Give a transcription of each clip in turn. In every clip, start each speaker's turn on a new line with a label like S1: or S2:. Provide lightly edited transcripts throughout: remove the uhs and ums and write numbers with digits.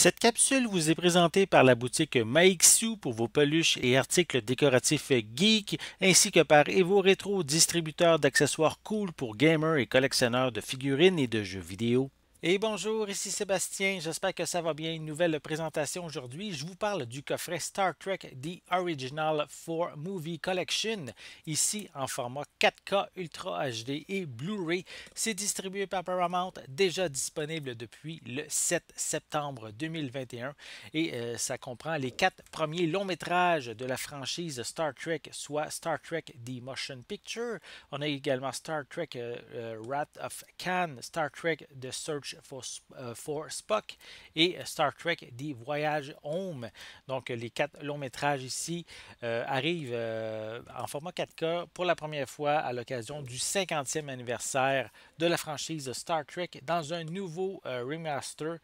S1: Cette capsule vous est présentée par la boutique Maixu pour vos peluches et articles décoratifs geek, ainsi que par Evo Retro, distributeur d'accessoires cool pour gamers et collectionneurs de figurines et de jeux vidéo. Et bonjour, ici Sébastien, j'espère que ça va bien. Une nouvelle présentation aujourd'hui. Je vous parle du coffret Star Trek The Original 4 Movie Collection, ici en format 4K Ultra HD et Blu-ray. C'est distribué par Paramount, déjà disponible depuis le 7 septembre 2021 et ça comprend les 4 premiers longs métrages de la franchise Star Trek, soit Star Trek The Motion Picture. On a également Star Trek Wrath of Khan, Star Trek The Search for Spock et Star Trek The Voyage Home. Donc les 4 longs métrages ici arrivent en format 4K pour la première fois à l'occasion du 50e anniversaire de la franchise Star Trek dans un nouveau remaster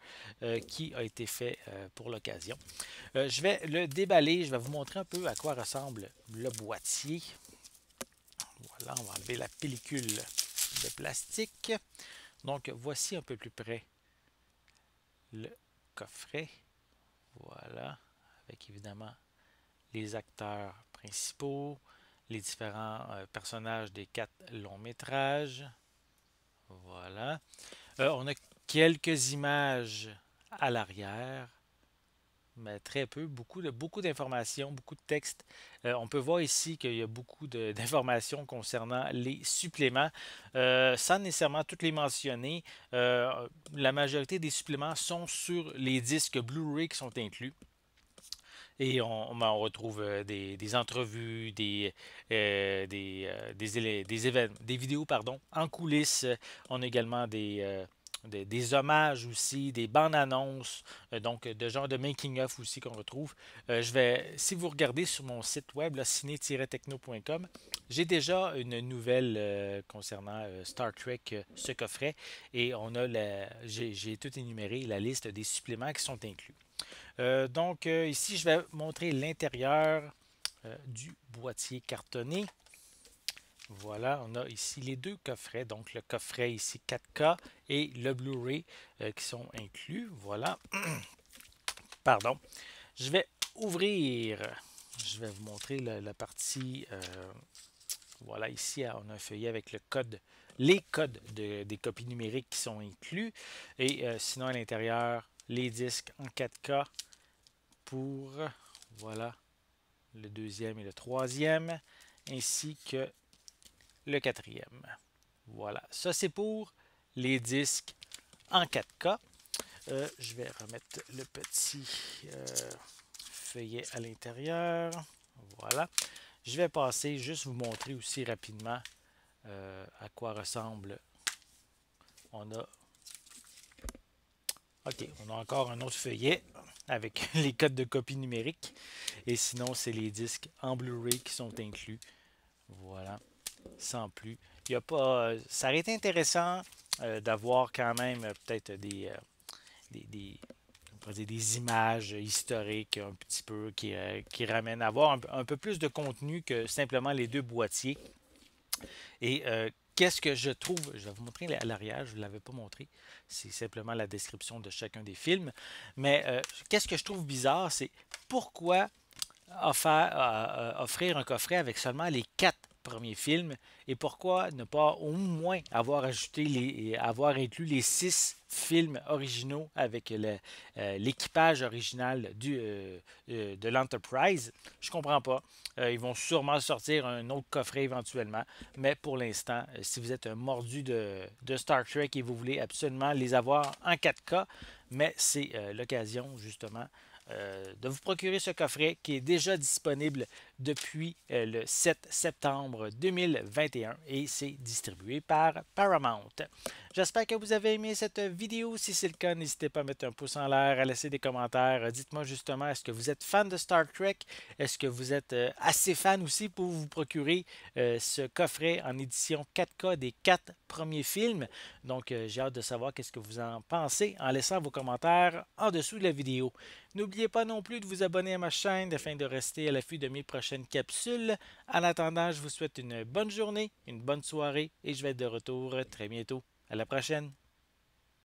S1: qui a été fait pour l'occasion. Je vais le déballer, je vais vous montrer un peu à quoi ressemble le boîtier. Voilà, on va enlever la pellicule de plastique. Donc, voici un peu plus près le coffret. Voilà, avec évidemment les acteurs principaux, les différents personnages des 4 longs métrages. Voilà. On a quelques images à l'arrière, mais très peu, beaucoup d'informations, beaucoup de textes. On peut voir ici qu'il y a beaucoup d'informations concernant les suppléments, sans nécessairement toutes les mentionner. La majorité des suppléments sont sur les disques Blu-ray qui sont inclus. Et on retrouve des entrevues, des vidéos pardon, en coulisses. On a également des hommages aussi, des bandes annonces, donc de genre de making-of aussi qu'on retrouve. Si vous regardez sur mon site web, ciné-techno.com, j'ai déjà une nouvelle concernant Star Trek, ce coffret, et j'ai tout énuméré, la liste des suppléments qui sont inclus. Ici, je vais montrer l'intérieur du boîtier cartonné. Voilà, on a ici les deux coffrets, donc le coffret ici 4K et le Blu-ray qui sont inclus. Voilà. Pardon. Je vais ouvrir. Je vais vous montrer la partie. Voilà, ici, on a un feuillet avec les codes des copies numériques qui sont inclus. Et sinon, à l'intérieur, les disques en 4K pour, voilà, le deuxième et le troisième, ainsi que le quatrième. Voilà, ça c'est pour les disques en 4K. Je vais remettre le petit feuillet à l'intérieur. Voilà. Je vais passer, juste vous montrer aussi rapidement à quoi ressemble. On a OK, on a encore un autre feuillet avec les codes de copie numérique. Et sinon, c'est les disques en Blu-ray qui sont inclus. Voilà, sans plus. Il y a pas, ça aurait été intéressant d'avoir quand même peut-être des, des images historiques un petit peu qui ramènent à avoir un peu plus de contenu que simplement les deux boîtiers. Et qu'est-ce que je trouve, je vais vous montrer à l'arrière, je ne l'avais pas montré, c'est simplement la description de chacun des films, mais qu'est-ce que je trouve bizarre, c'est pourquoi offrir un coffret avec seulement les 4 premiers films et pourquoi ne pas au moins avoir inclus les 6 films originaux avec l'équipage original de l'Enterprise. Je comprends pas. Ils vont sûrement sortir un autre coffret éventuellement, mais pour l'instant, si vous êtes un mordu de Star Trek et vous voulez absolument les avoir en 4K, mais c'est l'occasion justement de vous procurer ce coffret qui est déjà disponible depuis le 7 septembre 2021 et c'est distribué par Paramount. J'espère que vous avez aimé cette vidéo. Si c'est le cas, n'hésitez pas à mettre un pouce en l'air, à laisser des commentaires. Dites-moi justement, est-ce que vous êtes fan de Star Trek? Est-ce que vous êtes assez fan aussi pour vous procurer ce coffret en édition 4K des 4 premiers films? Donc, j'ai hâte de savoir qu'est-ce que vous en pensez en laissant vos commentaires en dessous de la vidéo. N'oubliez pas non plus de vous abonner à ma chaîne afin de rester à l'affût de mes prochaines capsules. En attendant, je vous souhaite une bonne journée, une bonne soirée et je vais être de retour très bientôt. À la prochaine!